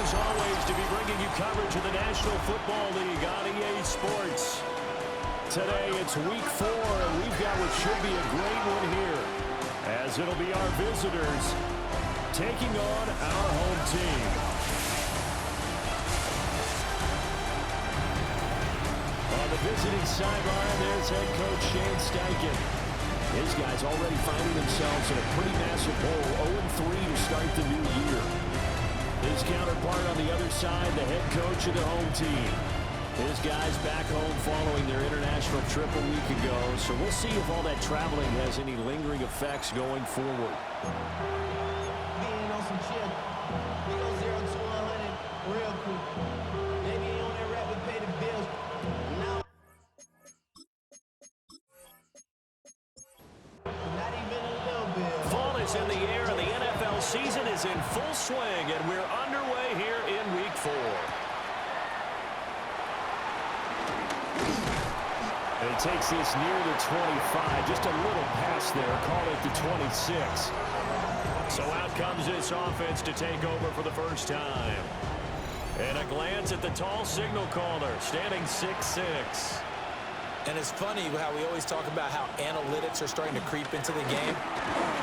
as always, to be bringing you coverage of the National Football League on EA Sports. Today, it's Week 4, and we've got what should be a great one here, as it'll be our visitors taking on our home team. On the visiting sideline, there's head coach Shane Steichen. His guys already finding themselves in a pretty massive hole, 0-3 to start the new year. His counterpart on the other side, the head coach of the home team. His guys back home following their international trip a week ago, so we'll see if all that traveling has any lingering effects going forward. Being on some chill, we go 0 to 100 real quick. Maybe on that rap and pay the bills. Now, not even a little bit. Fall is in the air, and the NFL season is in full swing, and we're underway here in Week 4. And he takes this near the 25, just a little past there, call it the 26. So out comes this offense to take over for the first time. And a glance at the tall signal caller, standing 6'6". And it's funny how we always talk about how analytics are starting to creep into the game.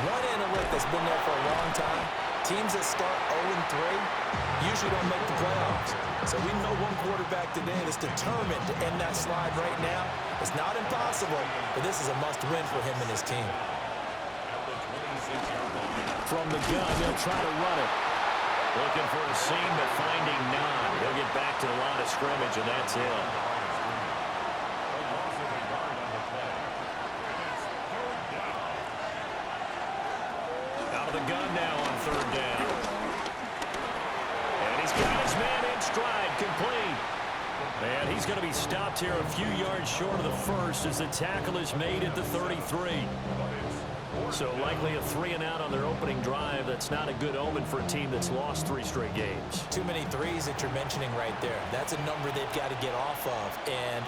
One analytic that's been there for a long time, teams that start 0-3 usually don't make the playoffs. So we know one quarterback today that's determined to end that slide right now. It's not impossible, but this is a must-win for him and his team. From the gun, they'll try to run it. Looking for a seam, but finding none. He'll get back to the line of scrimmage, and that's it. Out of the gun now on third down. And he's got his man in stride, complete. And he's going to be stopped here a few yards short of the first as the tackle is made at the 33. So likely a 3-and-out on their opening drive. That's not a good omen for a team that's lost 3 straight games. Too many threes that you're mentioning right there. That's a number they've got to get off of. And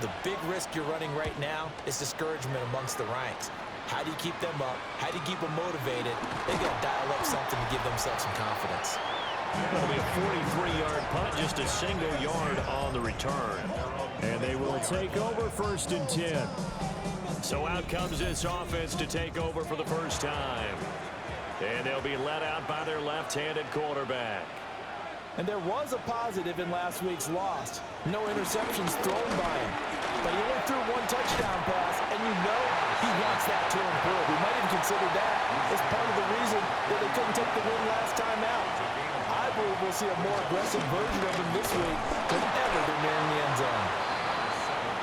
the big risk you're running right now is discouragement amongst the ranks. How do you keep them up? How do you keep them motivated? They got to dial up something to give themselves some confidence. It'll be a 43-yard punt, just a single yard on the return. And they will take over 1st and 10. So out comes this offense to take over for the first time. And they'll be let out by their left-handed quarterback. And there was a positive in last week's loss. No interceptions thrown by him. But he only threw 1 touchdown pass, and you know he wants that to improve. We might even consider that as part of the reason that they couldn't take the win last time out. I believe we'll see a more aggressive version of him this week whenever they're nearing the end zone.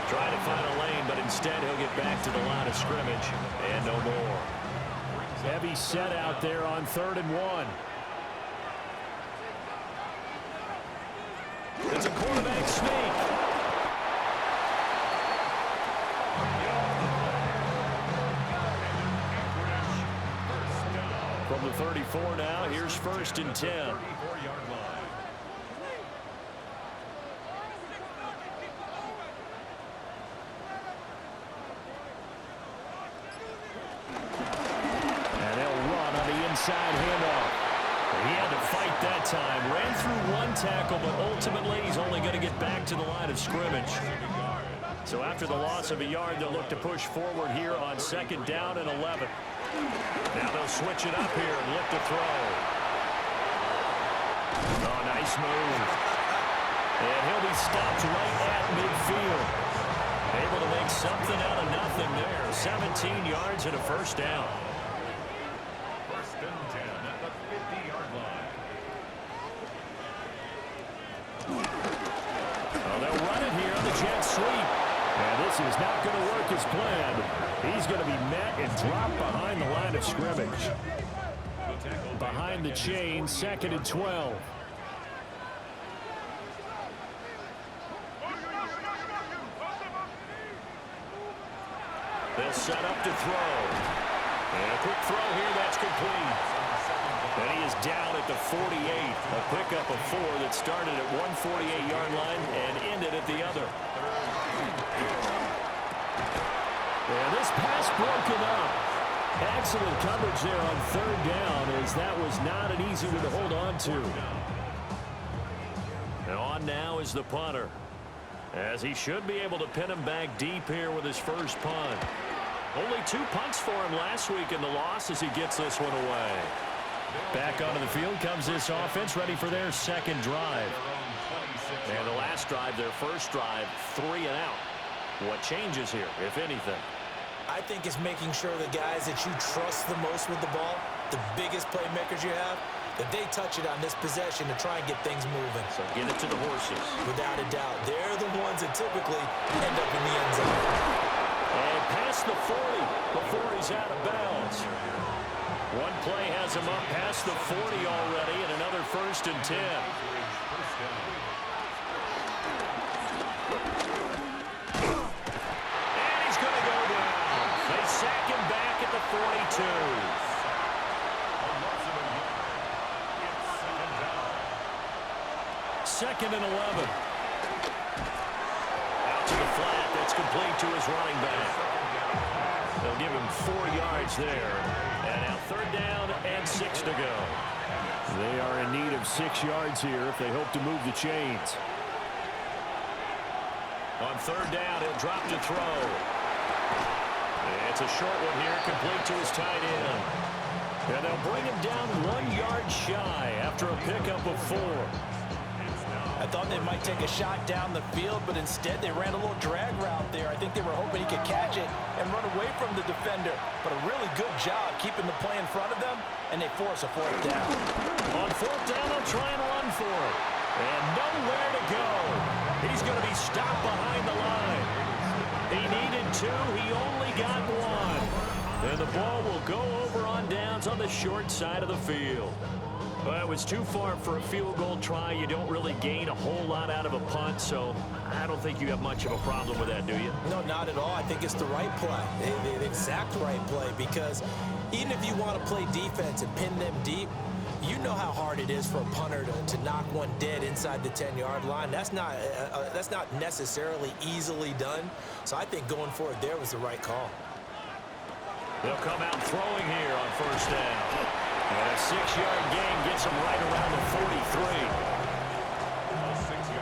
Trying to find a lane, but instead he'll get back to the line of scrimmage and no more. Heavy set out there on 3rd and 1. It's a quarterback sneak. From the 34 now, here's 1st and 10. Inside handoff. He had to fight that time. Ran through 1 tackle, but ultimately he's only going to get back to the line of scrimmage. So after the loss of a yard, they'll look to push forward here on 2nd down and 11. Now they'll switch it up here and look to throw. Oh, nice move. And he'll be stopped right at midfield. Able to make something out of nothing there. 17 yards and a 1st down. They'll run it here on the jet sweep. And this is not going to work as planned. He's going to be met and dropped behind the line of scrimmage. Behind the chain, 2nd and 12. They'll set up to throw. And a quick throw here, that's complete. And he is down at the 48. A pickup of 4 that started at 148-yard line and ended at the other. And this pass broken up. Excellent coverage there on 3rd down, as that was not an easy one to hold on to. on now as the punter, as he should be able to pin him back deep here with his first punt. Only 2 punts for him last week in the loss as he gets this one away. Back onto the field comes this offense, ready for their second drive. And the last drive, their first drive, 3 and out. What changes here, if anything? I think it's making sure the guys that you trust the most with the ball, the biggest playmakers you have, that they touch it on this possession to try and get things moving. So get it to the horses. Without a doubt. They're the ones that typically end up in the end zone. And past the 40 before he's out of bounds. One play has him up past the 40 already, and another 1st and 10. And he's going to go down. They sack him back at the 42. Second and 11. Out to the flat. That's complete to his running back. They'll give him 4 yards there. And now 3rd down and 6 to go. They are in need of 6 yards here if they hope to move the chains. On 3rd down, he'll drop to throw. It's a short one here, complete to his tight end. And they'll bring him down 1 yard shy after a pickup of 4. I thought they might take a shot down the field, but instead they ran a little drag route there. I think they were hoping he could catch it and run away from the defender. But a really good job keeping the play in front of them, and they force a 4th down. On 4th down, they'll try and run for it. And nowhere to go. He's going to be stopped behind the line. He needed 2. He only got 1. And the ball will go over on downs on the short side of the field. Well, it was too far for a field goal try. You don't really gain a whole lot out of a punt, so I don't think you have much of a problem with that, do you? No, not at all. I think it's the right play, the exact right play, because even if you want to play defense and pin them deep, you know how hard it is for a punter to knock one dead inside the 10-yard line. That's not necessarily easily done. So I think going for it there was the right call. They'll come out throwing here on 1st down. And a 6-yard gain gets him right around the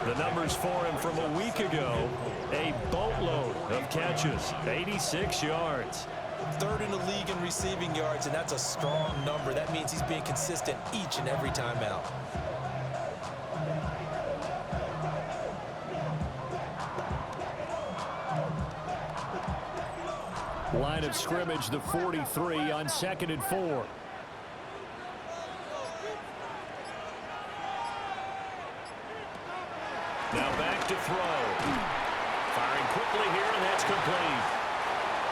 43. The numbers for him from a week ago, a boatload of catches, 86 yards. 3rd in the league in receiving yards, and that's a strong number. That means he's being consistent each and every time out. Line of scrimmage, the 43 on 2nd and 4. Now back to throw. Firing quickly here, and that's complete.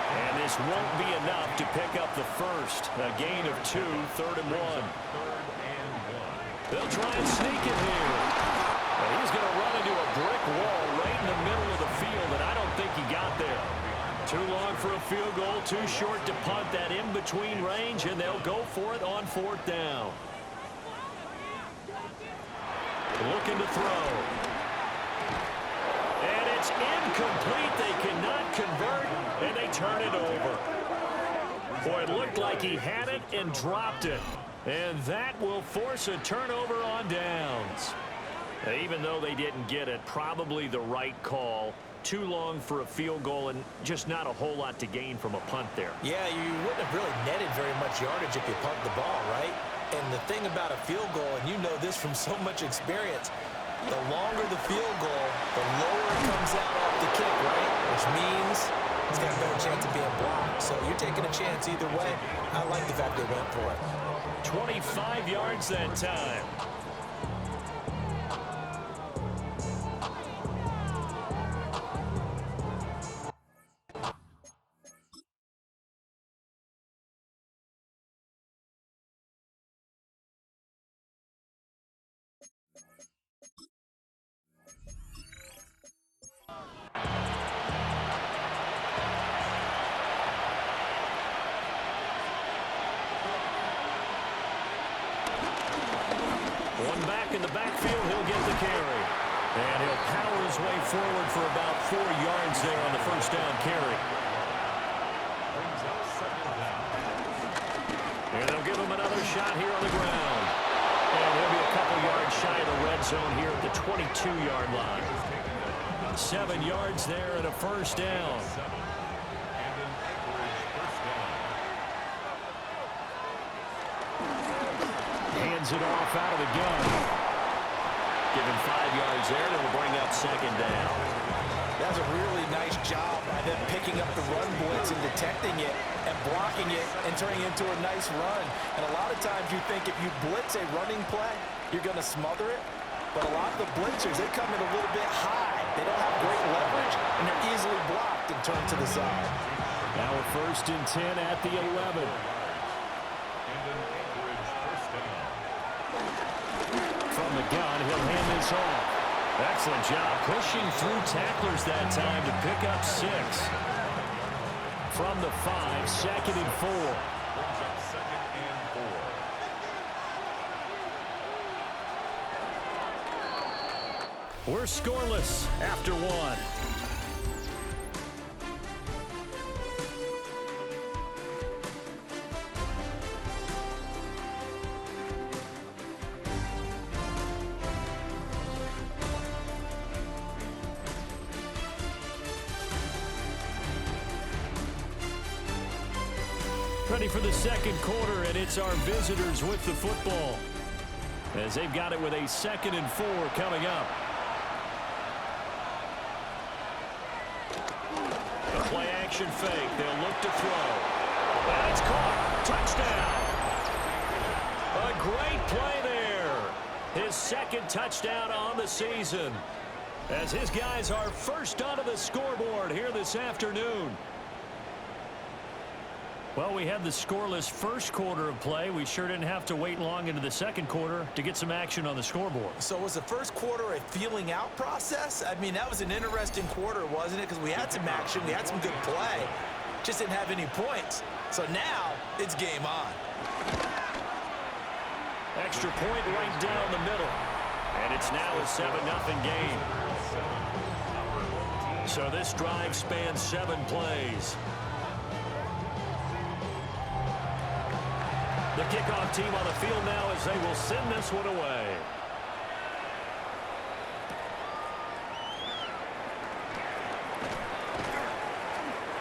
And this won't be enough to pick up the first. A gain of 2, 3rd and 1. They'll try and sneak it here. Well, he's going to run into a brick wall right in the middle of the field, and I don't think he got there. Too long for a field goal, too short to punt that in-between range, and they'll go for it on 4th down. Looking to throw. And it's incomplete. They cannot convert, and they turn it over. Boy, it looked like he had it and dropped it. And that will force a turnover on downs. Even though they didn't get it, probably the right call. Too long for a field goal and just not a whole lot to gain from a punt there. Yeah, you wouldn't have really netted very much yardage if you punt the ball, right? And the thing about a field goal, and you know this from so much experience, the longer the field goal, the lower it comes out off the kick, right? Which means it's got a better chance of being blocked. So you're taking a chance either way. I like the fact they went for it. 25 yards that time. One back in the backfield, he'll get the carry. And he'll power his way forward for about 4 yards there on the first down carry. And they'll give him another shot here on the ground. And he'll be a couple couple yards shy of the red zone here at the 22-yard line. 7 yards there and a first down. Hands it off out of the gun. Given 5 yards there, and it'll bring up second down. That's a really nice job by them picking up the run blitz and detecting it and blocking it and turning it into a nice run. And a lot of times you think if you blitz a running play, you're going to smother it. But a lot of the blitzers, they come in a little bit high. They don't have great leverage, and they're easily blocked and turned to the side. Now a 1st and 10 at the 11. From the gun, he'll hand this off. Excellent job pushing through tacklers that time to pick up 6. From the 5, 2nd and 4. We're scoreless after 1. Ready for the second quarter, and it's our visitors with the football, as they've got it with a 2nd and 4 coming up. A play action fake. They'll look to throw. And it's caught. Touchdown. A great play there. His 2nd touchdown on the season, as his guys are first onto the scoreboard here this afternoon. Well, we had the scoreless first quarter of play. We sure didn't have to wait long into the second quarter to get some action on the scoreboard. So was the first quarter a feeling out process? I mean, that was an interesting quarter, wasn't it? Because we had some action, we had some good play, just didn't have any points. So now it's game on. Extra point right down the middle. And it's now a 7-0 game. So this drive spans 7 plays. The kickoff team on the field now as they will send this one away.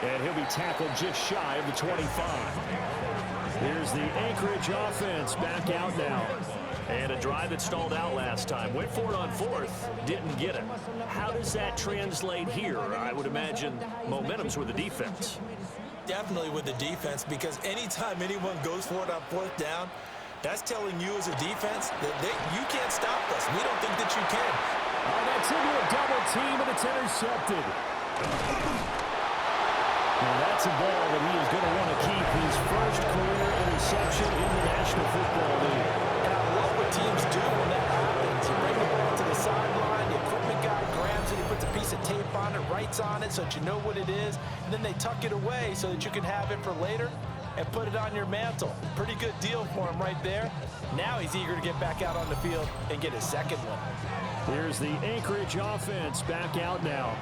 And he'll be tackled just shy of the 25. Here's the Anchorage offense back out now. And a drive that stalled out last time. Went for it on 4th, didn't get it. How does that translate here? I would imagine momentum's with the defense. Definitely with the defense, because anytime anyone goes for it on 4th down, that's telling you as a defense that you can't stop us. We don't think that you can. Oh, that's into a double team, and it's intercepted. Now that's a ball that he is going to want to keep, his first career interception in the National Football League. And I love what teams do when that happens. You bring the ball to the sideline, the equipment guy grabs it, he puts a piece of tape on it, writes on it so that you know what it is, and then they tuck it away so that you can have it for later and put it on your mantle. Pretty good deal for him right there. Now he's eager to get back out on the field and get his 2nd one. Here's the Anchorage offense back out now.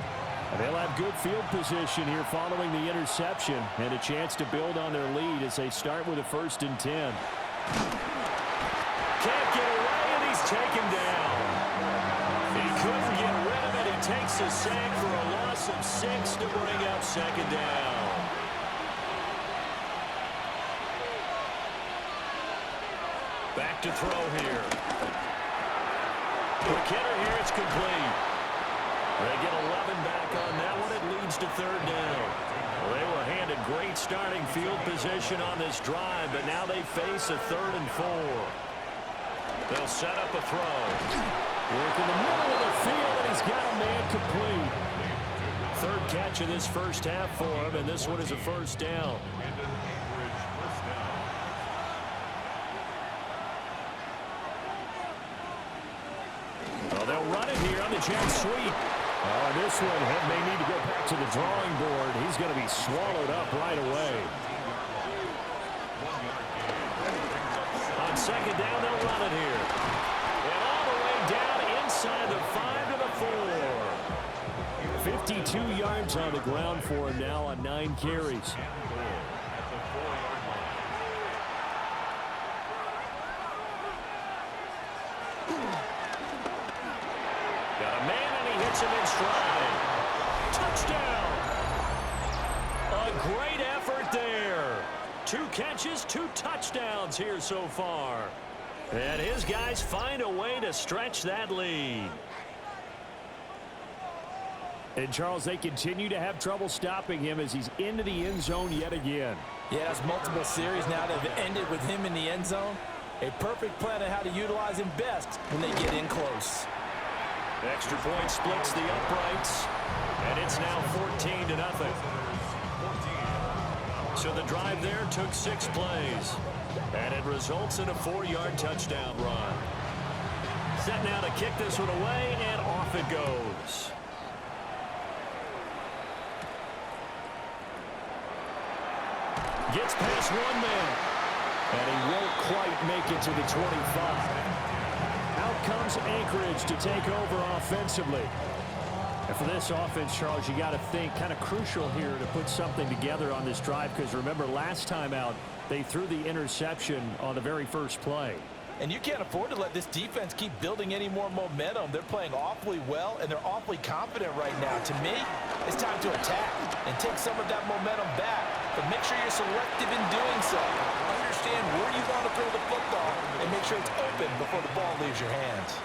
And they'll have good field position here following the interception and a chance to build on their lead as they start with a 1st and 10. Can't get away, and he's taken down. He couldn't get rid of it. He takes a sack for a loss of 6 to bring up 2nd down. Back to throw here. McKinnon here, it's complete. They get 11 back on that one. It leads to 3rd down. Well, they were handed great starting field position on this drive, but now they face a 3rd and 4. They'll set up a throw. Work in the middle of the field, and he's got a man complete. 3rd catch of this first half for him, and this one is a 1st down. Well, they'll run it here on the jet sweep. This one may need to go back to the drawing board. He's going to be swallowed up right away. On 2nd down, they'll run it here. And all the way down inside the 5 to the 4. 52 yards on the ground for him now on 9 carries. gets him in stride. Touchdown. A great effort there. 2 catches, 2 touchdowns here so far. And his guys find a way to stretch that lead. And, Charles, they continue to have trouble stopping him as he's into the end zone yet again. Yeah, it's multiple series now that have ended with him in the end zone. A perfect plan on how to utilize him best when they get in close. Extra point splits the uprights, and it's now 14-0. So the drive there took 6 plays, and it results in a 4-yard touchdown run. Set now to kick this one away, and off it goes. Gets past 1 man, and he won't quite make it to the 25. Out comes Anchorage to take over offensively. And for this offense, Charles, you got to think kind of crucial here to put something together on this drive, because remember last time out they threw the interception on the very first play. And you can't afford to let this defense keep building any more momentum. They're playing awfully well, and they're awfully confident right now. To me, it's time to attack and take some of that momentum back. But make sure you're selective in doing so. Understand where you want to throw the football and make sure it's open before the ball leaves your hands.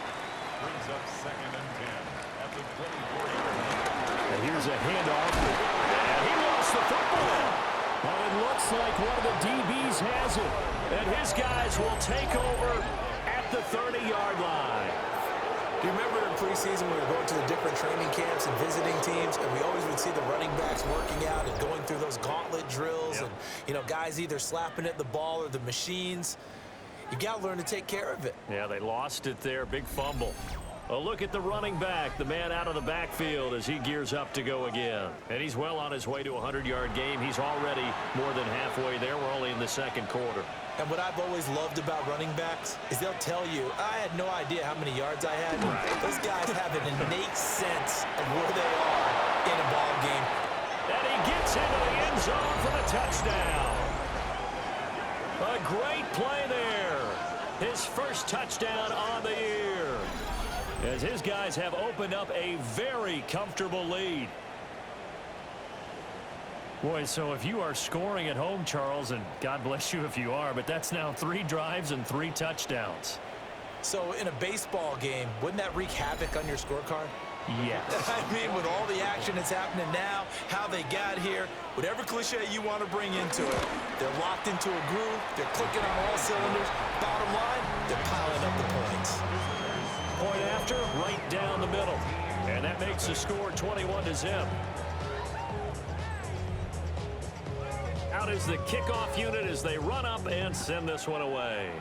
Brings up 2nd and 10 at the 24-yard line. And here's a handoff. And he lost the football. But it looks like one of the DBs has it. And his guys will take over at the 30-yard line. Do you remember in preseason we were going to the different training camps and visiting teams, and we always would see the running backs working out and going through those gauntlet drills, and, you know, guys either slapping at the ball or the machines. You got to learn to take care of it. Yeah, they lost it there. Big fumble. A look at the running back, the man out of the backfield as he gears up to go again. And he's well on his way to a 100-yard game. He's already more than halfway there. We're only in the 2nd quarter. And what I've always loved about running backs is they'll tell you, I had no idea how many yards I had. Right. Those guys have an innate sense of where they are in a ball game. And he gets into the end zone for the touchdown. A great play there. His first touchdown on the year, as his guys have opened up a very comfortable lead. Boy, so if you are scoring at home, Charles, and God bless you if you are, but that's now 3 drives and 3 touchdowns. So in a baseball game, wouldn't that wreak havoc on your scorecard? Yes. I mean, with all the action that's happening now, how they got here, whatever cliche you want to bring into it, they're locked into a groove, they're clicking on all cylinders. Bottom line, they're piling up the points. Point after, right down the middle. And that makes the score 21-0. Out is the kickoff unit as they run up and send this one away.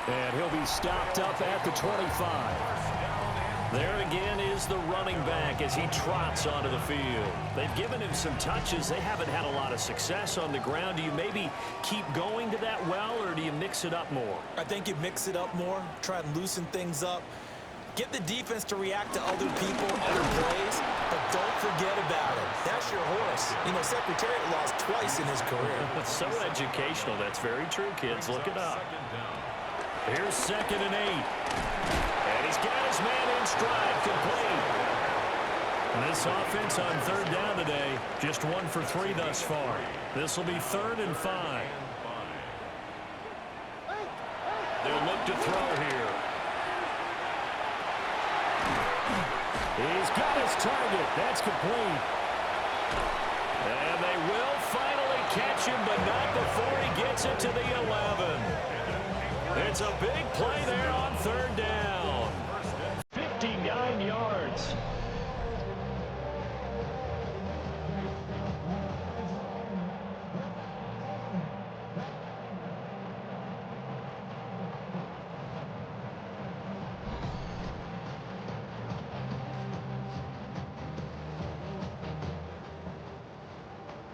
And he'll be stopped up at the 25. There again is the running back as he trots onto the field. They've given him some touches. They haven't had a lot of success on the ground. Do you maybe keep going to that well, or do you mix it up more? I think you mix it up more, try and loosen things up. Get the defense to react to other people, other plays, but don't forget about it. That's your horse. You know, Secretariat lost twice in his career. It's so educational. That's very true, kids. Look it up. Here's 2nd and 8. And he's got his man in stride, complete. And this offense on 3rd down today, just 1 for 3 thus far. This will be 3rd and 5. They'll look to throw here. He's got his target. That's complete. And they will finally catch him, but not before he gets it to the 11. It's a big play there on 3rd down. 59 yards.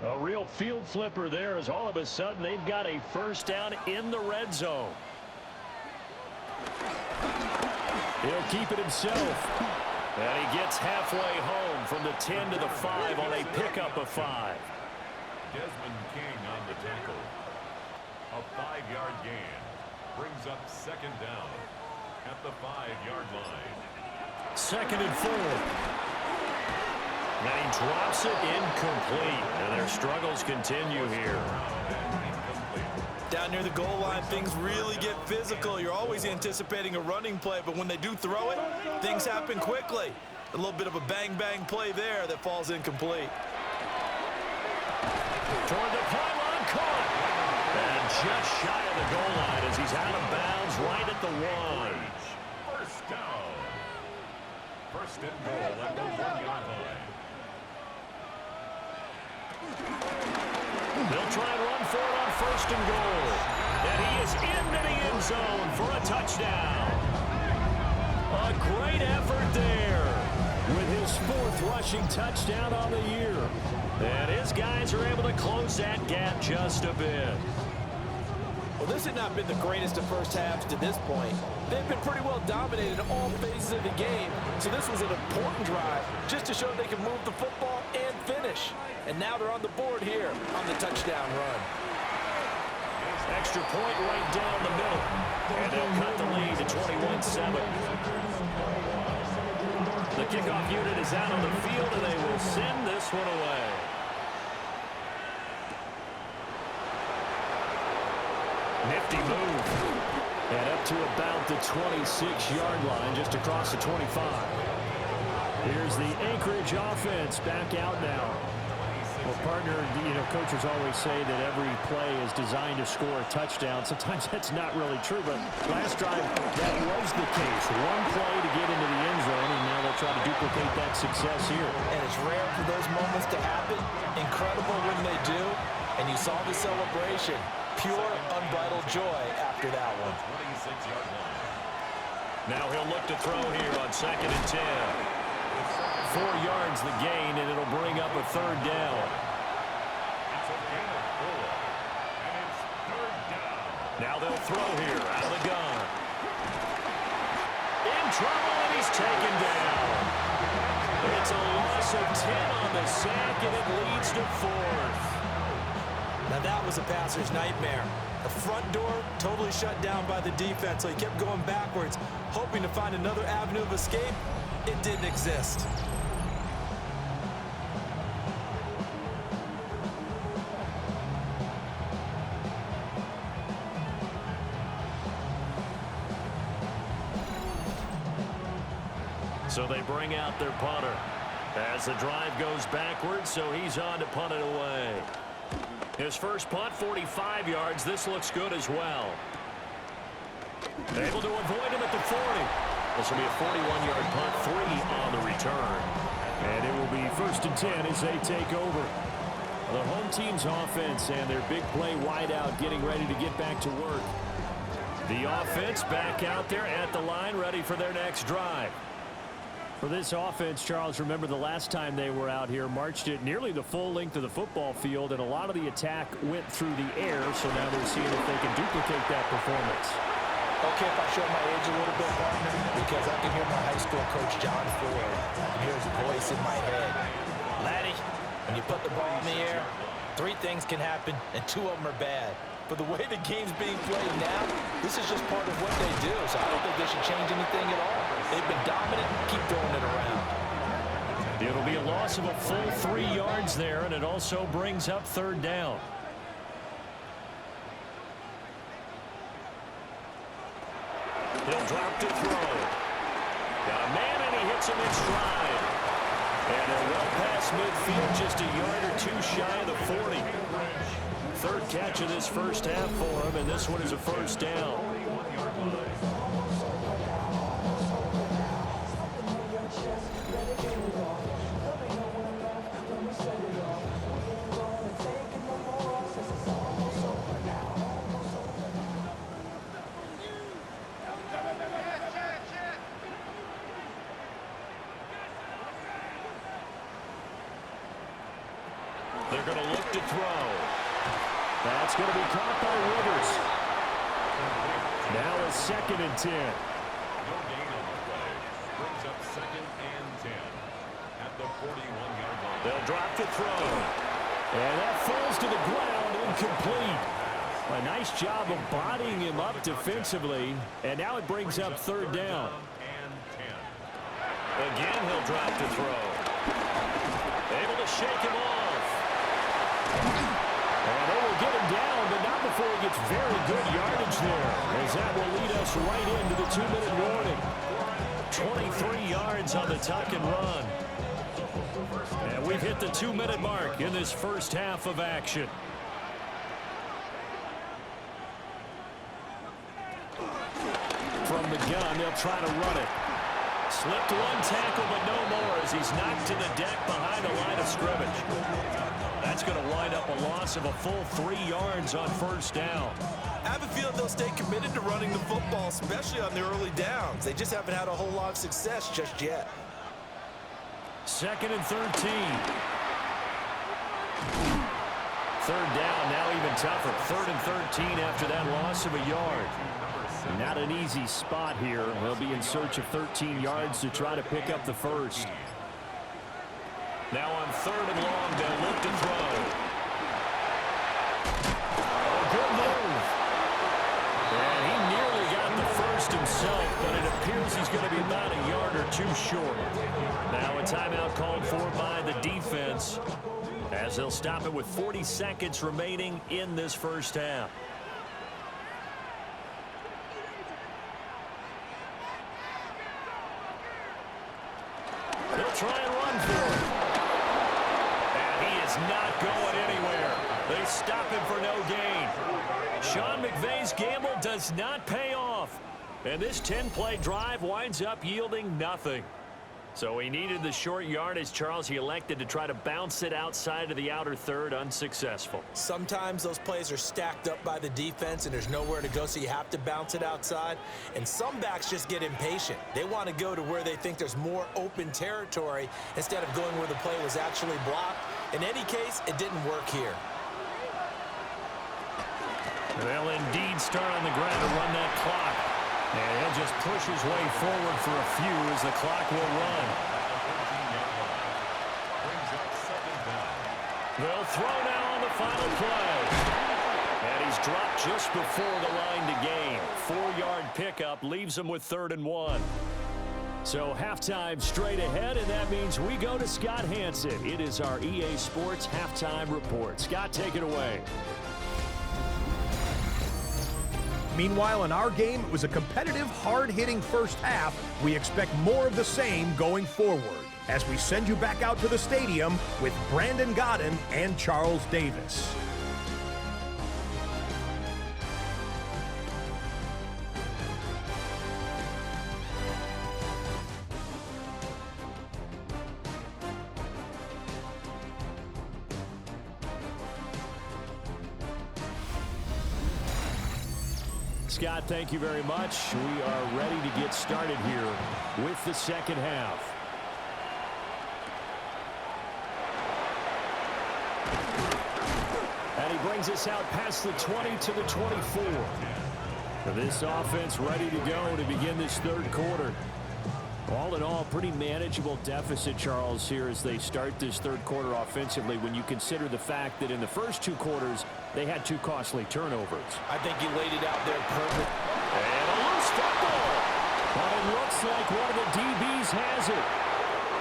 A real field flipper there, as all of a sudden they've got a first down in the red zone. He'll keep it himself. And he gets halfway home from the 10 to the 5 on a pickup of 5. Desmond King on the tackle. A 5-yard gain. brings up second down at the 5-yard line. 2nd and 4. And he drops it incomplete. And their struggles continue here. Down near the goal line, things really get physical. You're always anticipating a running play, but when they do throw it, things happen quickly. A little bit of a bang-bang play there that falls incomplete. Toward the pylon, caught. And just shy of the goal line as he's out of bounds right at the 1. First down. First and goal at the 1-yard line. They'll try and run for it on 1st and goal. And he is into the end zone for a touchdown. A great effort there with his 4th rushing touchdown on the year. And his guys are able to close that gap just a bit. Well, this had not been the greatest of first halves to this point. They've been pretty well dominated in all phases of the game, so this was an important drive just to show they can move the football and finish. And now they're on the board here on the touchdown run. Extra point right down the middle. And they'll cut the lead to 21-7. The kickoff unit is out on the field, and they will send this one away. Nifty move. And up to about the 26-yard line, just across the 25. Here's the Anchorage offense back out now. Well, partner, coaches always say that every play is designed to score a touchdown. Sometimes that's not really true, but last drive, that was the case. One play to get into the end zone, and now they'll try to duplicate that success here. And it's rare for those moments to happen. Incredible when they do. And you saw the celebration. Pure, unbridled joy after that one. 26-yard line. Now he'll look to throw here on 2nd and 10. 4 yards the gain, and it'll bring up a 3rd down. It's a gain of 4. And it's 3rd down. Now they'll throw here out of the gun. In trouble, and he's taken down. It's a loss of 10 on the sack, and it leads to 4th. Now that was a passer's nightmare. The front door totally shut down by the defense, so he kept going backwards, hoping to find another avenue of escape. It didn't exist. So they bring out their punter as the drive goes backwards, so he's on to punt it away. His first punt, 45 yards. This looks good as well. Able to avoid him at the 40. This will be a 41-yard punt, 3 on the return. And it will be 1st and 10 as they take over. The home team's offense and their big play wideout getting ready to get back to work. The offense back out there at the line, ready for their next drive. For this offense, Charles, remember the last time they were out here, marched it nearly the full length of the football field, and a lot of the attack went through the air, so now they're seeing if they can duplicate that performance. Okay, if I show my age a little bit, partner, because I can hear my high school coach, John Ford. I can hear his voice in my head. Laddie, when you put the ball in the air, 3 things can happen, and 2 of them are bad. But the way the game's being played now, this is just part of what they do, so I don't think they should change anything at all. They've been dominant. Keep throwing it around. It'll be a loss of a full 3 yards there, and it also brings up 3rd down. He'll drop to throw. Got a man, and he hits him in stride. And they're well past midfield, just a yard or 2 shy of the 40. 3rd catch of this first half for him, and this one is a 1st down. They're going to look to throw. That's going to be caught by Rivers. Now a 2nd and 10. No gain on the play. Brings up 2nd and 10 at the 41-yard line. They'll drop to throw. And that falls to the ground, incomplete. A nice job of bodying him up defensively, and now it brings up third down. Again, he'll drop to throw. Able to shake him off. And they will get him down, but not before he gets very good yardage there, as that will lead us right into the 2-minute warning. 23 yards on the tuck and run. And we've hit the 2-minute mark in this first half of action. From the gun, they'll try to run it. Slipped one tackle, but no more as he's knocked to the deck behind the line of scrimmage. That's going to wind up a loss of a full 3 yards on first down. I have a feeling they'll stay committed to running the football, especially on the early downs. They just haven't had a whole lot of success just yet. 2nd and 13. Third down, now even tougher. 3rd and 13 after that loss of a yard. Not an easy spot here. They'll be in search of 13 yards to try to pick up the first. Now on 3rd and long, they'll look to throw. Good move. And he nearly got the first himself, but it appears he's going to be about a yard or two short. Now a timeout called for by the defense, as they'll stop it with 40 seconds remaining in this first half. They'll try and run for it. And he is not going anywhere. They stop him for no gain. Sean McVay's gamble does not pay off. And this 10-play drive winds up yielding nothing. So he needed the short yardage, Charles. He elected to try to bounce it outside of the outer third, unsuccessful. Sometimes those plays are stacked up by the defense and there's nowhere to go, so you have to bounce it outside. And some backs just get impatient. They want to go to where they think there's more open territory instead of going where the play was actually blocked. In any case, it didn't work here. They'll indeed start on the ground to run that clock. And he'll just push his way forward for a few as the clock will run. They'll throw now on the final play. And he's dropped just before the line to gain. 4-yard pickup leaves him with 3rd and 1. So halftime straight ahead, and that means we go to Scott Hanson. It is our EA Sports Halftime Report. Scott, take it away. Meanwhile, in our game, it was a competitive, hard-hitting first half. We expect more of the same going forward as we send you back out to the stadium with Brandon Godden and Charles Davis. Scott, thank you very much. We are ready to get started here with the second half. And he brings us out past the 20 to the 24. This offense ready to go to begin this third quarter. All in all, pretty manageable deficit, Charles, here as they start this third quarter offensively when you consider the fact that in the first 2 quarters, they had 2 costly turnovers. I think you laid it out there perfect. And a loose football. But it looks like one of the DBs has it.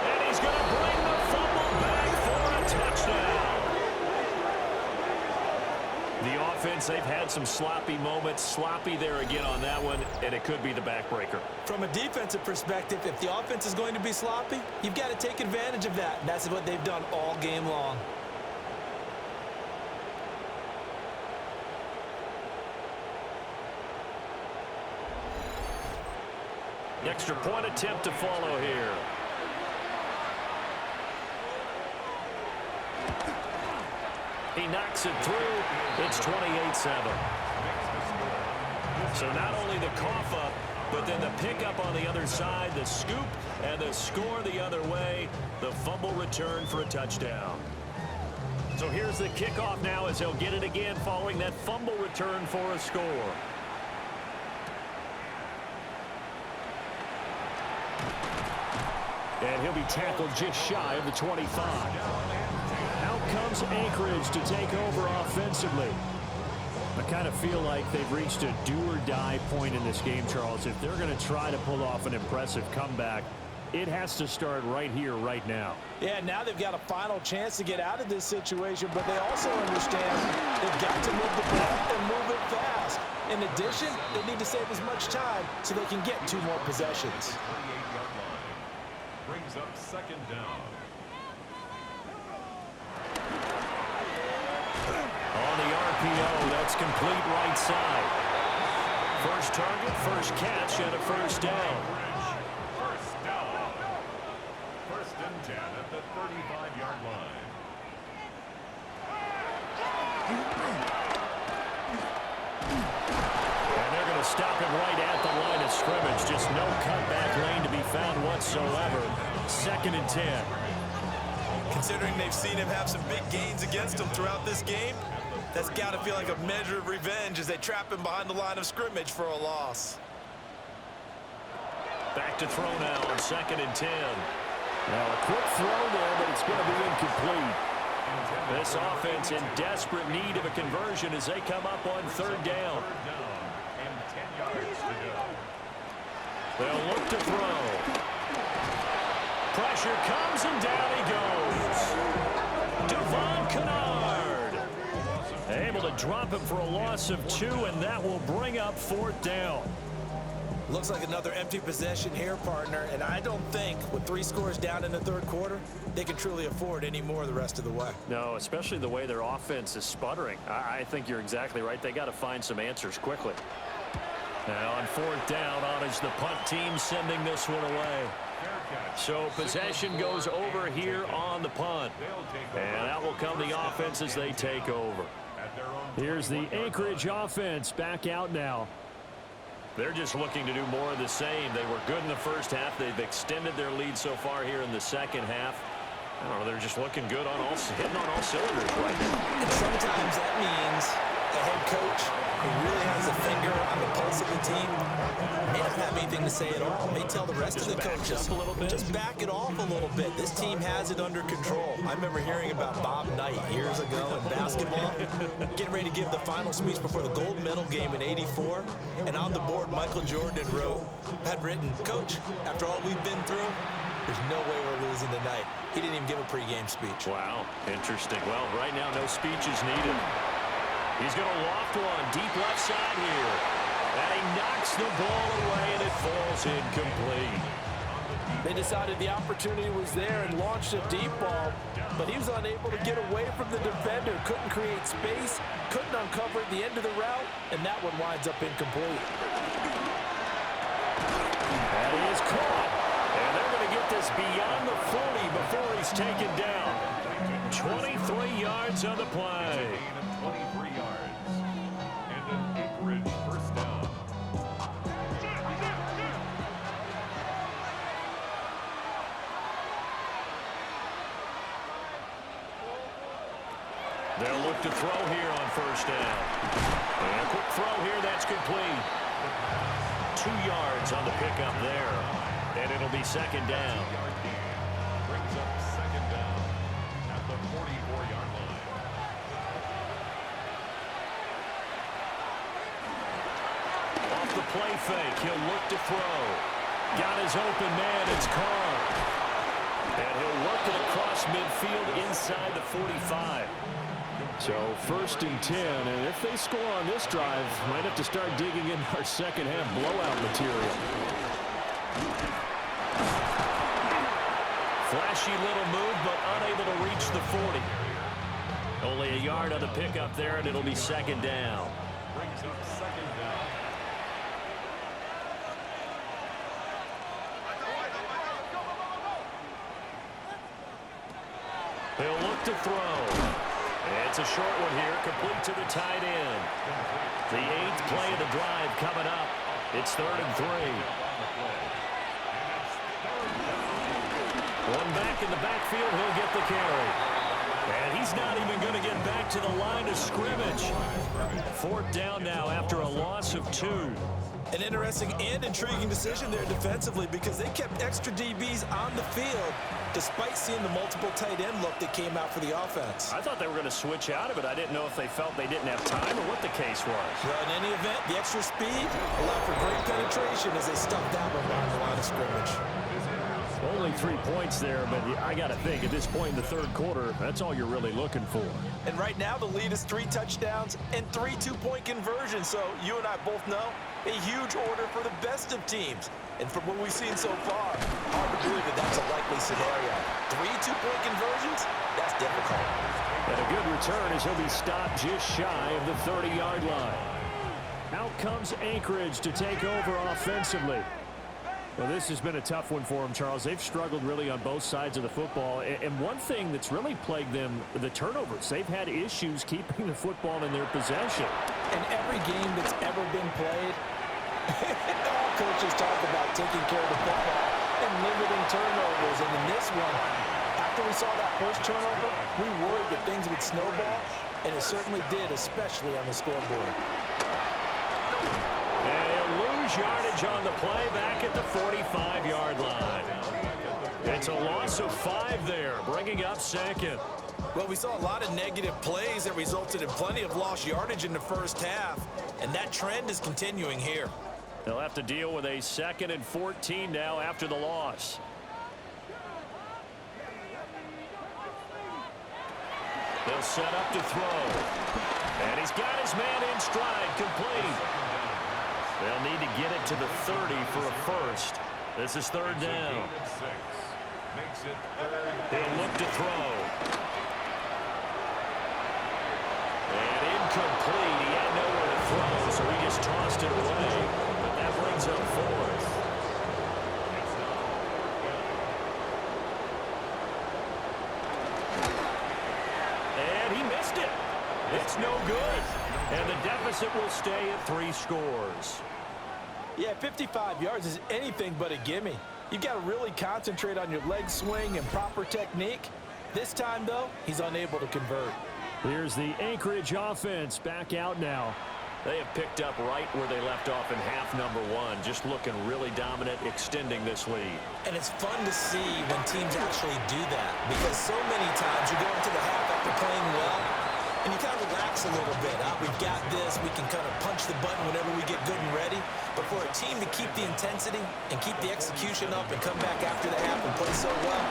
And he's going to bring the fumble back for a touchdown. The offense, they've had some sloppy moments. Sloppy there again on that one, and it could be the backbreaker. From a defensive perspective, if the offense is going to be sloppy, you've got to take advantage of that. And that's what they've done all game long. Extra point attempt to follow here. He knocks it through. It's 28-7. So not only the cough up, but then the pickup on the other side, the scoop, and the score the other way. The fumble return for a touchdown. So here's the kickoff now as he'll get it again following that fumble return for a score. And he'll be tackled just shy of the 25. Out comes Anchorage to take over offensively. I kind of feel like they've reached a do-or-die point in this game, Charles. If they're going to try to pull off an impressive comeback, it has to start right here, right now. Yeah, now they've got a final chance to get out of this situation, but they also understand they've got to move the ball and move it fast. In addition, they need to save as much time so they can get 2 more possessions. 38-yard line. Brings up second down. On the RPO, that's complete right side. First target, first catch, and a first down. First down. First and 10 at the 35-yard line. And they're going to stop him right at the line of scrimmage. Just no cutback lane to be found whatsoever. Second and 10. Considering they've seen him have some big gains against them throughout this game, that's got to feel like a measure of revenge as they trap him behind the line of scrimmage for a loss. Back to throw now on second and 10. Now a quick throw there, but it's going to be incomplete. This offense in desperate need of a conversion as they come up on third down. And 10 yards to go. They'll look to throw. Pressure comes and down he goes. Devon Kennard able to drop him for a loss of 2, and that will bring up fourth down. Looks like another empty possession here, partner, and I don't think with 3 scores down in the third quarter, they can truly afford any more the rest of the way. No, especially the way their offense is sputtering. I think you're exactly right. They got to find some answers quickly. Now on fourth down, on is the punt team sending this one away. So possession goes over here on the punt. And that will come the offense as they take over. Here's the Anchorage offense back out now. They're just looking to do more of the same. They were good in the first half. They've extended their lead so far here in the second half. I don't know, they're just looking good on hitting on all cylinders right now. And sometimes that means a head coach who really has a finger on the pulse of the team may not have anything to say at all. May tell the rest of the coaches, just back it off a little bit. This team has it under control. I remember hearing about Bob Knight years ago in basketball, getting ready to give the final speech before the gold medal game in '84, and on the board Michael Jordan had written, "Coach, after all we've been through, there's no way we're losing tonight." He didn't even give a pregame speech. Wow, interesting. Well, right now no speech is needed. He's going to loft one deep left side here. And he knocks the ball away, and it falls incomplete. They decided the opportunity was there and launched a deep ball, but he was unable to get away from the defender, couldn't create space, couldn't uncover the end of the route, and that one winds up incomplete. That is caught, and they're going to get this beyond the 40 before he's taken down. 23 yards on the play. 23 yards. And an Anchorage first down. They'll look to throw here on first down. And a quick throw here, that's complete. 2 yards on the pickup there. And it'll be second down. Brings up second down at the 44-yard line. Off the play fake, he'll look to throw. Got his open man, it's Carr. And he'll work it across midfield inside the 45. So first and 10, and if they score on this drive, might have to start digging in our second half blowout material. Flashy little move, but unable to reach the 40. Only a yard on the pickup there, and it'll be second down. Brings up second down. He'll look to throw. It's a short one here, complete to the tight end. The 8th play of the drive coming up. It's 3rd and 3. One back in the backfield, he'll get the carry. And he's not even going to get back to the line of scrimmage. 4th down now after a loss of 2. An interesting and intriguing decision there defensively because they kept extra DBs on the field despite seeing the multiple tight end look that came out for the offense. I thought they were going to switch out of it. I didn't know if they felt they didn't have time or what the case was. Well, in any event, the extra speed allowed for great penetration as they stuffed that one around the line of scrimmage. Only 3 points there, but I got to think at this point in the third quarter, that's all you're really looking for. And right now, the lead is 3 touchdowns and 3 two-point conversions. So you and I both know a huge order for the best of teams. And from what we've seen so far, hard to believe that that's a likely scenario. 3 two-point conversions? That's difficult. And a good return as he'll be stopped just shy of the 30-yard line. Out comes Anchorage to take over offensively. Well, this has been a tough one for them, Charles. They've struggled really on both sides of the football. And one thing that's really plagued them, the turnovers. They've had issues keeping the football in their possession. In every game that's ever been played, all coaches talk about taking care of the football and limiting turnovers. And in this one, after we saw that first turnover, we worried that things would snowball, and it certainly did, especially on the scoreboard. Yardage on the play back at the 45-yard line. It's a loss of 5 there, bringing up second. Well, we saw a lot of negative plays that resulted in plenty of lost yardage in the first half, and that trend is continuing here. They'll have to deal with a 2nd and 14 now after the loss. They'll set up to throw. And he's got his man in stride, complete. They'll need to get it to the 30 for a first. This is 3rd down. They'll look to throw. And incomplete. He had nowhere to throw, so he just tossed it away. But that brings up 4th. And he missed it. It's no good. And the deficit will stay at 3 scores. Yeah, 55 yards is anything but a gimme. You've got to really concentrate on your leg swing and proper technique. This time, though, he's unable to convert. Here's the Anchorage offense back out now. They have picked up right where they left off in half number 1, just looking really dominant, extending this lead. And it's fun to see when teams actually do that, because so many times you go into the half after playing well, and you kind of relax a little bit. We've got this. We can kind of punch the button whenever we get good and ready. But for a team to keep the intensity and keep the execution up and come back after the half and play so well,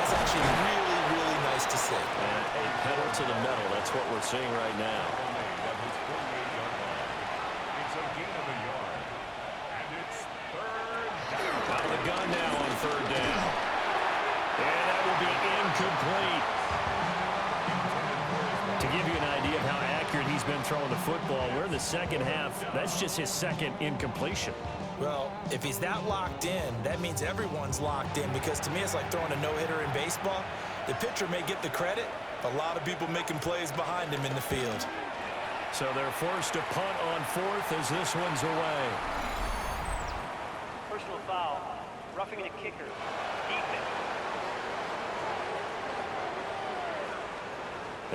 that's actually really, really nice to see. And a pedal to the metal. That's what we're seeing right now. It's a gain of a yard. And it's 3rd down. Out of the gun now on 3rd down. And that will be incomplete. To give you an idea of how accurate he's been throwing the football, we're in the second half. That's just his 2nd incompletion. Well, if he's that locked in, that means everyone's locked in, because to me it's like throwing a no-hitter in baseball. The pitcher may get the credit, a lot of people making plays behind him in the field. So they're forced to punt on 4th as this one's away. Personal foul, roughing the kicker, defense.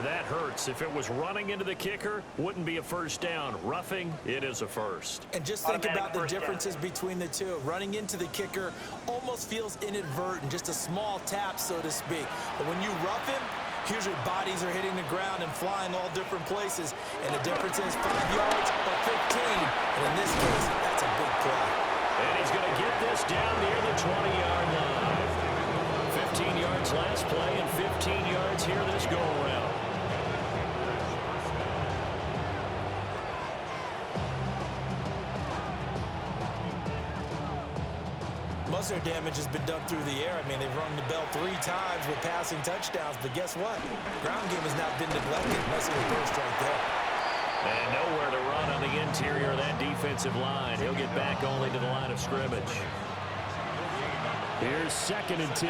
That hurts. If it was running into the kicker, wouldn't be a first down. Roughing, it is a first. And just think about the differences between the two. Running into the kicker almost feels inadvertent, just a small tap, so to speak. But when you rough him, here's your bodies are hitting the ground and flying all different places. And the difference is 5 yards or 15. And in this case, that's a big play. And he's going to get this down near the 20-yard line. 15 yards last play and 15 yards here this go-around. Most of their damage has been done through the air. I mean, they've rung the bell 3 times with passing touchdowns, but guess what? Ground game has not been neglected. Nice little burst right there. And nowhere to run on the interior of that defensive line. He'll get back only to the line of scrimmage. Here's 2nd and 10.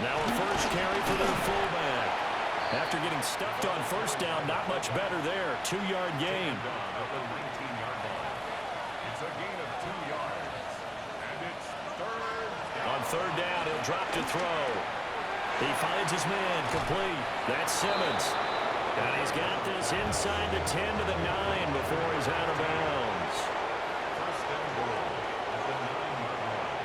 Now a first carry for their fullback. After getting stuffed on first down, not much better there. 2-yard gain. It's a gain of 2 yards. And it's 3rd down. On 3rd down, he'll drop to throw. He finds his man complete. That's Simmons. And he's got this inside the 10 to the 9 before he's out of bounds. First and goal at the 9-yard line.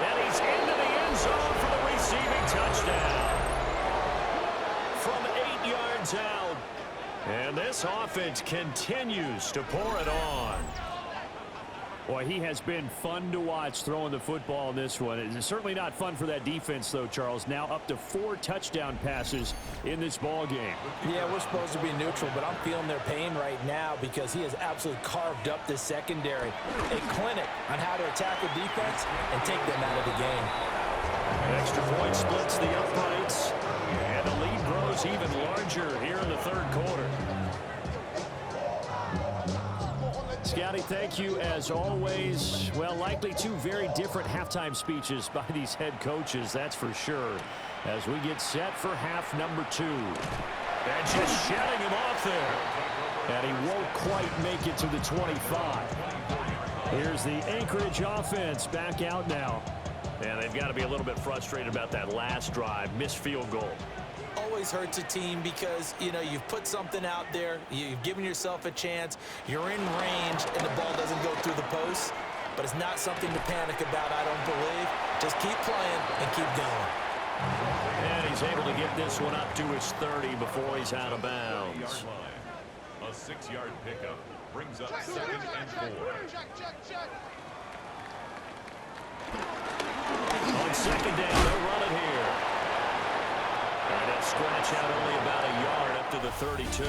And he's into the end zone for the receiving touchdown. From 8 yards out. And this offense continues to pour it on. Boy, he has been fun to watch throwing the football in this one. It's certainly not fun for that defense, though, Charles. Now up to 4 touchdown passes in this ball game. Yeah, we're supposed to be neutral, but I'm feeling their pain right now because he has absolutely carved up this secondary. A clinic on how to attack a defense and take them out of the game. Extra point splits the uprights, and the lead grows even larger here in the third quarter. Scotty, thank you as always. Well, likely 2 very different halftime speeches by these head coaches, that's for sure, as we get set for half number 2. And just shutting him off there. And he won't quite make it to the 25. Here's the Anchorage offense back out now. And they've got to be a little bit frustrated about that last drive, missed field goal. Always hurts a team because, you know, you've put something out there, you've given yourself a chance, you're in range, and the ball doesn't go through the post. But it's not something to panic about, I don't believe. Just keep playing and keep going. And he's able to get this one up to his 30 before he's out of bounds. A 6-yard pickup brings up 2nd and 4. On 2nd down, they'll run it here. And they'll scratch out only about a yard up to the 32.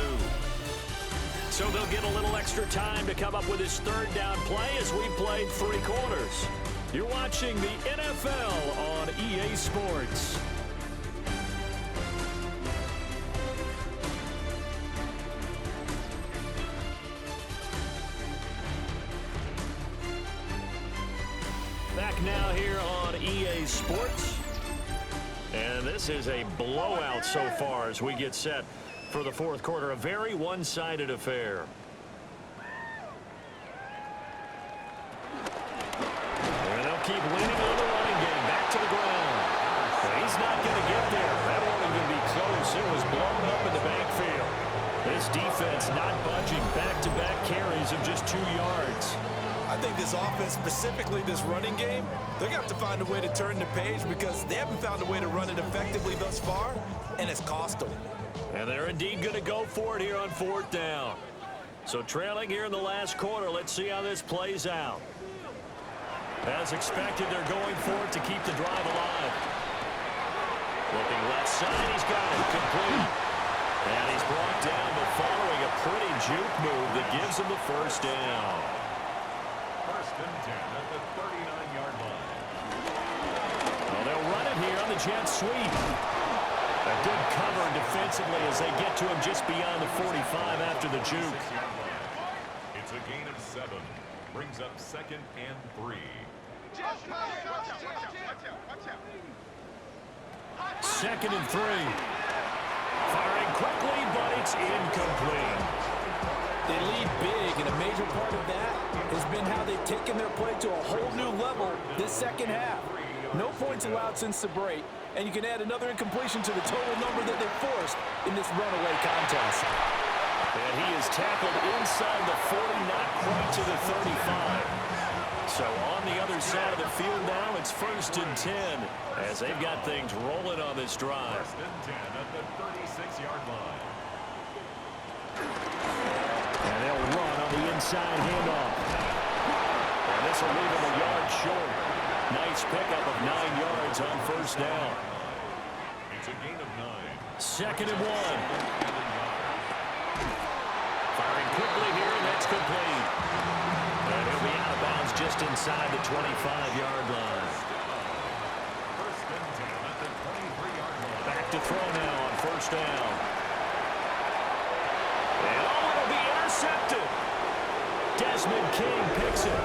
So they'll get a little extra time to come up with his 3rd down play as we played 3 quarters. You're watching the NFL on EA Sports. Back now here on EA Sports. And this is a blowout so far as we get set for the 4th quarter. A very one-sided affair. And they'll keep leaning on the running game. Back to the ground. He's not going to get there. That won't even be close. It was blown up in the backfield. This defense not budging. Back-to-back carries of just 2 yards. I think this offense, specifically this running game, they're going to have to find a way to turn the page because they haven't found a way to run it effectively thus far, and it's cost them. And they're indeed going to go for it here on 4th down. So trailing here in the last quarter, let's see how this plays out. As expected, they're going for it to keep the drive alive. Looking left side, he's got it complete. And he's brought down, but following a pretty juke move that gives him the 1st down. 1st and 10 at the 39-yard line. Well, they'll run it here on the jet sweep. A good cover defensively as they get to him just beyond the 45 after the juke. It's a gain of 7. Brings up 2nd and 3. 2nd and 3. Firing quickly, but it's incomplete. They lead big, and a major part of that has been how they've taken their play to a whole new level this 2nd half. No points allowed since the break, and you can add another incompletion to the total number that they forced in this runaway contest. And he is tackled inside the 40, not quite to the 35. So on the other side of the field now, it's 1st and 10 as they've got things rolling on this drive. 1st and 10 at the 36-yard line. And they'll run on the inside handoff. And this will leave him a yard short. Nice pickup of 9 yards on 1st down. It's a gain of 9. 2nd and 1. Firing quickly here, and that's complete. And he'll be out of bounds just inside the 25-yard line. 1st and 10 at the 23-yard line. Back to throw now on 1st down. And it'll be intercepted. Desmond King picks it.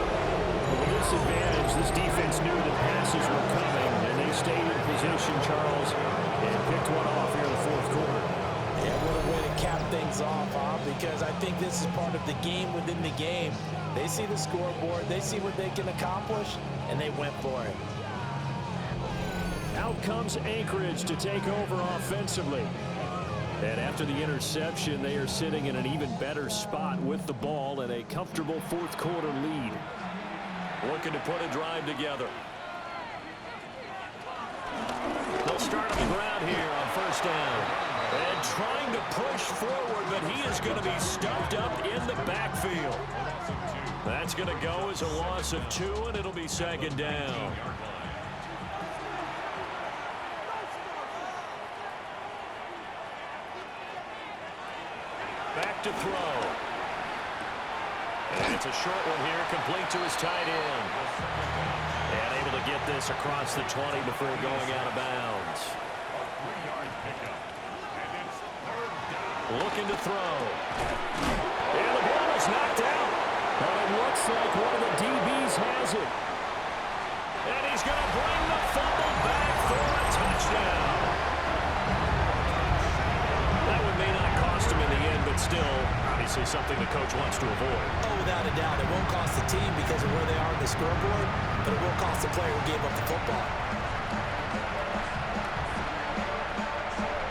With this advantage, this defense knew the passes were coming, and they stayed in position, Charles, and picked one off here in the 4th quarter. Yeah, what a way to cap things off, huh? Because I think this is part of the game within the game. They see the scoreboard, they see what they can accomplish, and they went for it. Out comes Anchorage to take over offensively. And after the interception, they are sitting in an even better spot with the ball and a comfortable fourth quarter lead. Looking to put a drive together. They'll start on the ground here on first down. And trying to push forward, but he is going to be stuffed up in the backfield. That's going to go as a loss of 2, and it'll be second down. Back to throw. And it's a short one here, complete to his tight end. And able to get this across the 20 before going out of bounds. Looking to throw. And the ball is knocked out. And it looks like one of the DBs has it. And he's going to bring the fumble back for a touchdown. That one may not cost him in the end, but still, obviously something the coach wants to avoid. Oh, without a doubt. It won't cost the team because of where they are on the scoreboard, but it will cost the player who gave up the football.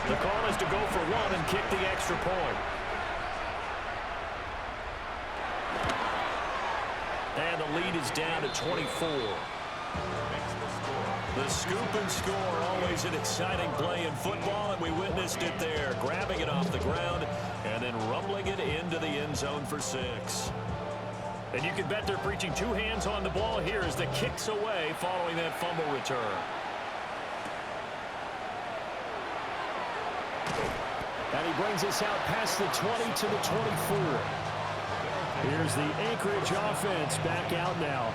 The call is to go for 1 and kick the extra point. And the lead is down to 24. The scoop and score, always an exciting play in football, and we witnessed it there, grabbing it off the ground and then rumbling it into the end zone for 6. And you can bet they're preaching 2 hands on the ball here as the kick's away following that fumble return. And he brings us out past the 20 to the 24. Here's the Anchorage offense back out now.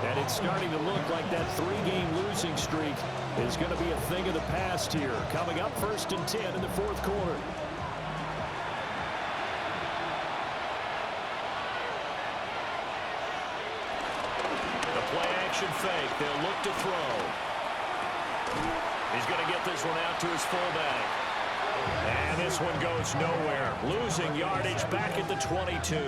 And it's starting to look like that 3-game losing streak is going to be a thing of the past here. Coming up, 1st and 10 in the fourth quarter. The play action fake. They'll look to throw. He's going to get this one out to his fullback. And this one goes nowhere. Losing yardage back at the 22.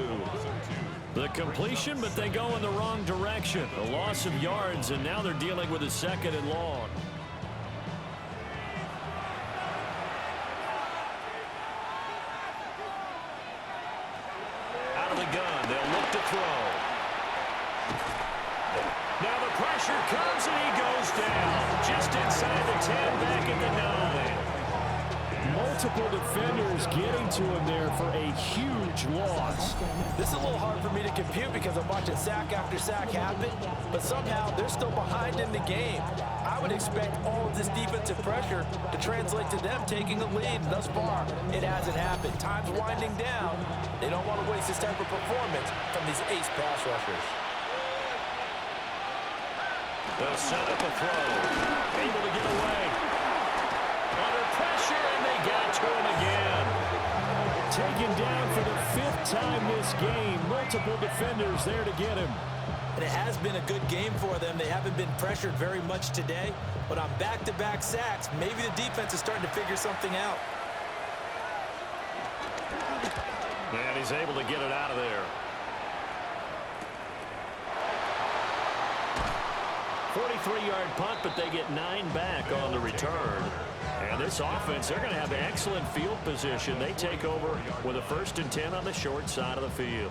The completion, but they go in the wrong direction. A loss of yards, and now they're dealing with a 2nd and long. Out of the gun, they'll look to throw. Now the pressure comes, and he goes down. Just inside the 10, back at the 9. Multiple defenders getting to him there for a huge loss. This is a little hard for me to compute because I'm watching sack after sack happen, but somehow they're still behind in the game. I would expect all of this defensive pressure to translate to them taking a lead. Thus far, it hasn't happened. Time's winding down. They don't want to waste this type of performance from these ace pass rushers. They'll set up a throw. Able to get away. Under pressure, and they got to him again. Taken down for the 5th time this game. Multiple defenders there to get him. And it has been a good game for them. They haven't been pressured very much today, but on back-to-back sacks, maybe the defense is starting to figure something out. And he's able to get it out of there. 43-yard punt, but they get 9 back on the return. And this offense, they're going to have excellent field position. They take over with a 1st and 10 on the short side of the field.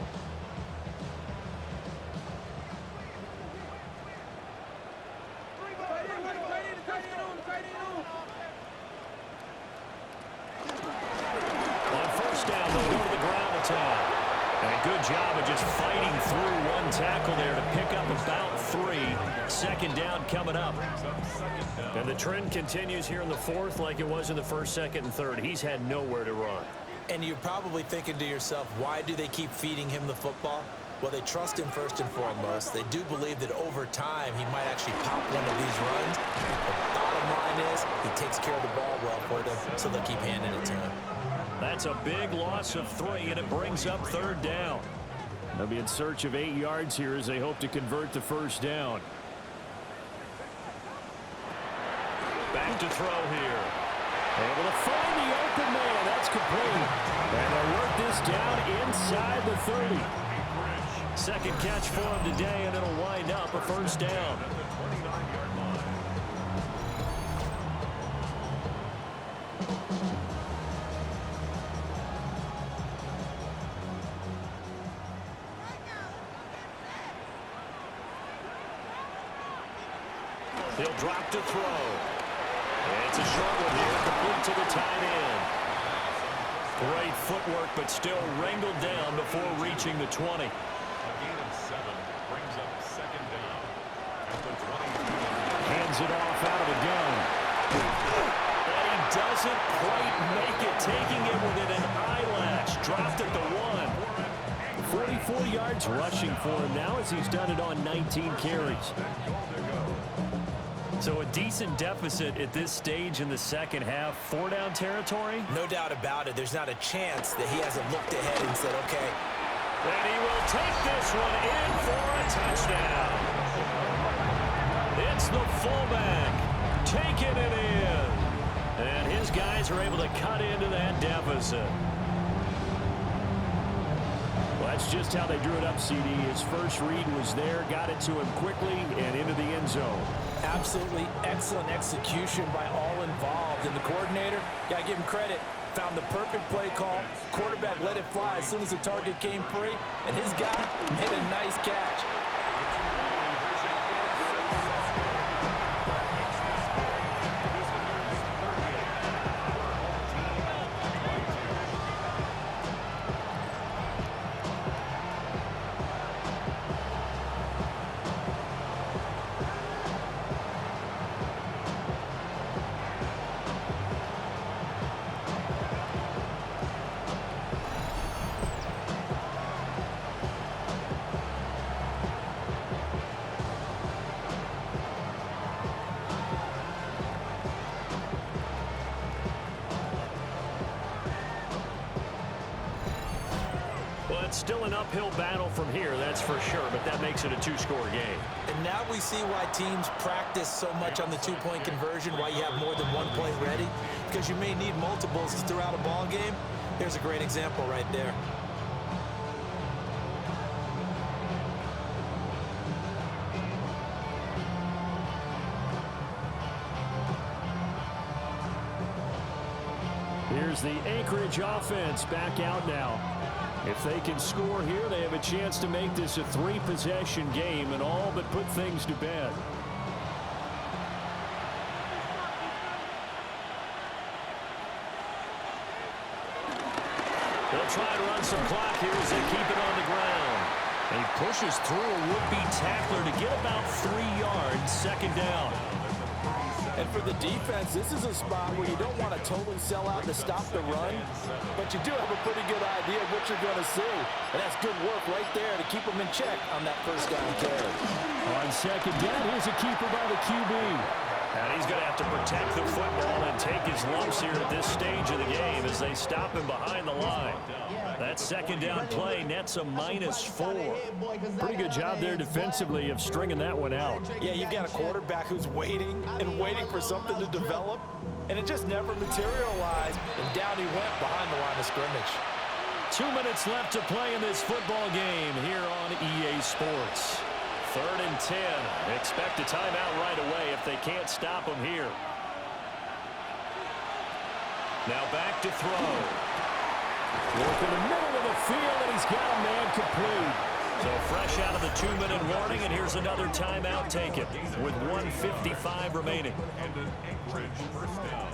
On first down, they'll go to the ground attack. And a good job of just fighting through one tackle there to pick up about 3. 2nd down coming up. And the trend continues here in the 4th like it was in the 1st, 2nd, and 3rd. He's had nowhere to run. And you're probably thinking to yourself, why do they keep feeding him the football? Well, they trust him first and foremost. They do believe that over time he might actually pop one of these runs. The bottom line is he takes care of the ball well for them, so they'll keep handing it to him. That's a big loss of 3, and it brings up 3rd down. They'll be in search of 8 yards here as they hope to convert the 1st down. Back to throw here. Able to find the open man. That's complete. And they'll work this down inside the 30. 2nd catch for him today, and it'll wind up a 1st down. He'll drop to throw. It's a short one here, complete to the tight end. Great footwork, but still wrangled down before reaching the 20. A gain of 7 brings up second down at the 22. Hands it off out of the gun. And he doesn't quite make it, taking it within an eyelash. Dropped at the 1. 44 yards rushing for him now as he's done it on 19 carries. So a decent deficit at this stage in the second half. 4-down territory. No doubt about it. There's not a chance that he hasn't looked ahead and said, okay. And he will take this one in for a touchdown. It's the fullback taking it in. And his guys are able to cut into that deficit. Well, that's just how they drew it up, CD. His first read was there, got it to him quickly, and into the end zone. Absolutely excellent execution by all involved. And the coordinator, got to give him credit, found the perfect play call. Quarterback let it fly as soon as the target came free, and his guy made a nice catch. Still an uphill battle from here, that's for sure, but that makes it a 2-score game. And now we see why teams practice so much on the 2-point conversion, why you have more than one play ready, because you may need multiples throughout a ball game. Here's a great example right there. Here's the Anchorage offense back out now. If they can score here, they have a chance to make this a 3-possession game and all but put things to bed. They'll try to run some clock here as they keep it on the ground. And he pushes through a would-be tackler to get about 3 yards, second down. And for the defense, this is a spot where you don't want to totally sell out to stop the run, but you do have a pretty good idea of what you're going to see. And that's good work right there to keep them in check on that first down carry. On second down, here's a keeper by the QB. And he's going to have to protect the football and take his lumps here at this stage of the game as they stop him behind the line. That second down play nets a -4. Pretty good job there defensively of stringing that one out. Yeah, you've got a quarterback who's waiting and waiting for something to develop, and it just never materialized, and down he went behind the line of scrimmage. 2 minutes left to play in this football game here on EA Sports. 3rd and 10. Expect a timeout right away if they can't stop him here. Now back to throw. Work in the middle of the field, and he's got a man complete. So fresh out of the 2-minute warning, and here's another timeout taken with 1:55 remaining. And an Anchorage first down.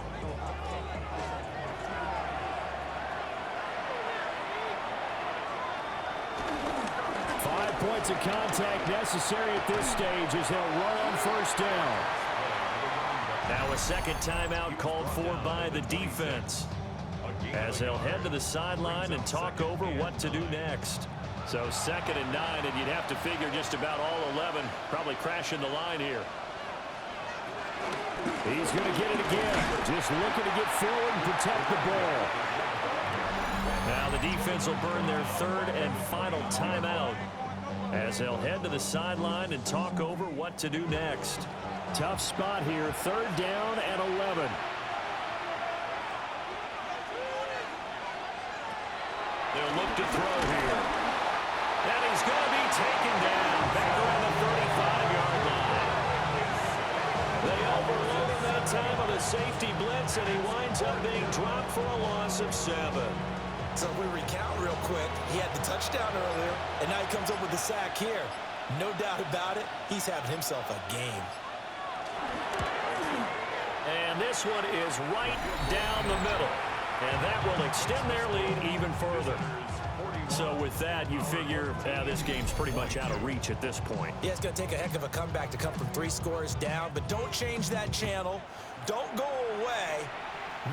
Points of contact necessary at this stage as they'll run on first down. Now a second timeout called for by the defense as they'll head to the sideline and talk over what to do next. So 2nd and 9, and you'd have to figure just about all 11 probably crashing the line here. He's going to get it again. Just looking to get forward and protect the ball. Now the defense will burn their 3rd and final timeout as they'll head to the sideline and talk over what to do next. Tough spot here, 3rd down and 11. They'll look to throw here. And he's going to be taken down back around the 35-yard line. They overload him that time on a safety blitz, and he winds up being dropped for a loss of 7. So if we recount real quick, he had the touchdown earlier, and now he comes up with the sack here. No doubt about it, he's having himself a game. And this one is right down the middle. And that will extend their lead even further. So with that, you figure this game's pretty much out of reach at this point. Yeah, it's going to take a heck of a comeback to come from 3 scores down, but don't change that channel. Don't go away.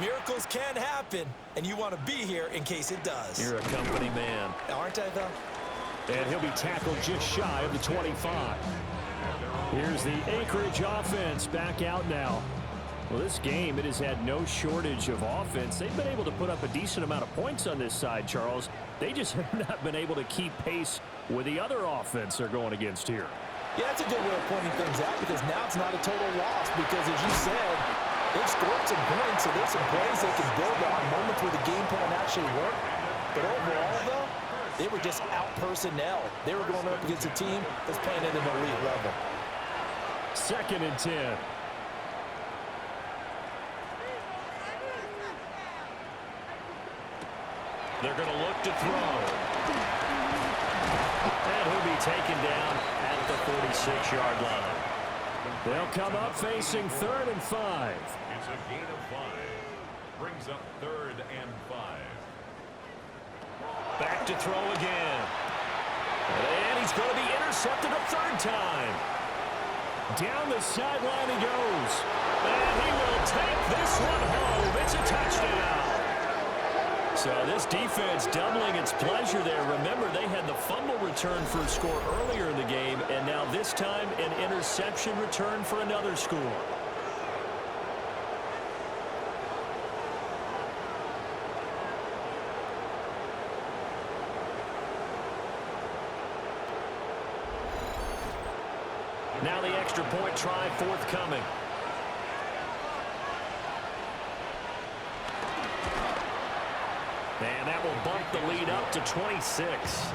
Miracles can happen, and you want to be here in case it does. You're a company man. Aren't I, though? And he'll be tackled just shy of the 25. Here's the Anchorage offense back out now. Well, this game, it has had no shortage of offense. They've been able to put up a decent amount of points on this side, Charles. They just have not been able to keep pace with the other offense they're going against here. Yeah, that's a good way of pointing things out because now it's not a total loss because, as you said, they've scored some points, so there's some plays they can build on, moments where the game plan actually worked. But overall, though, they were just out-personnel. They were going up against a team that's playing at an elite level. 2nd and 10. They're going to look to throw. And he'll be taken down at the 46-yard line. They'll come up facing 3rd and 5. It's a gain of 5. Brings up 3rd and 5. Back to throw again. And he's going to be intercepted a 3rd time. Down the sideline he goes. And he will take this one home. It's a touchdown. So this defense doubling its pleasure there. Remember, they had the fumble return for a score earlier in the game, and now this time an interception return for another score. Now the extra point try forthcoming. And that will bump the lead up to 26.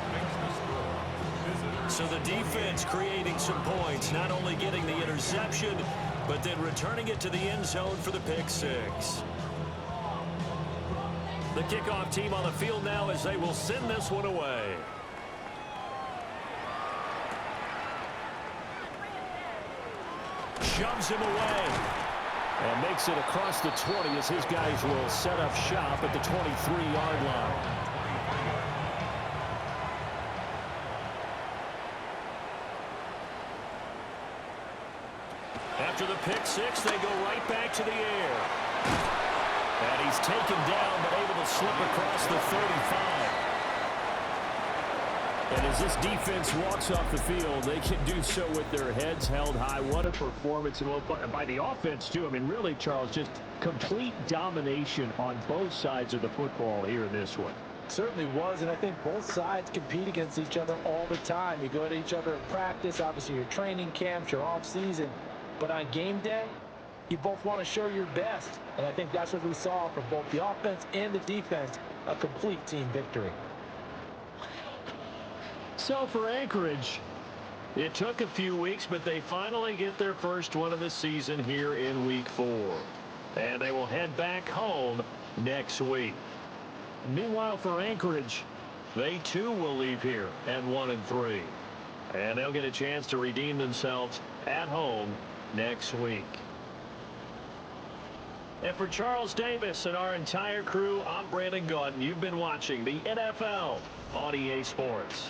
So the defense creating some points, not only getting the interception, but then returning it to the end zone for the pick 6. The kickoff team on the field now as they will send this one away. Shoves him away. And makes it across the 20 as his guys will set up shop at the 23-yard line. After the pick 6, they go right back to the air. And he's taken down but able to slip across the 35. And as this defense walks off the field, they can do so with their heads held high. What a performance by the offense, too. I mean, really, Charles, just complete domination on both sides of the football here in this one. Certainly was, and I think both sides compete against each other all the time. You go to each other in practice, obviously your training camps, your off-season. But on game day, you both want to show your best. And I think that's what we saw from both the offense and the defense, a complete team victory. So for Anchorage, it took a few weeks, but they finally get their first one of the season here in Week 4. And they will head back home next week. Meanwhile, for Anchorage, they too will leave here at 1-3. And they'll get a chance to redeem themselves at home next week. And for Charles Davis and our entire crew, I'm Brandon Gaudin. You've been watching the NFL on EA Sports.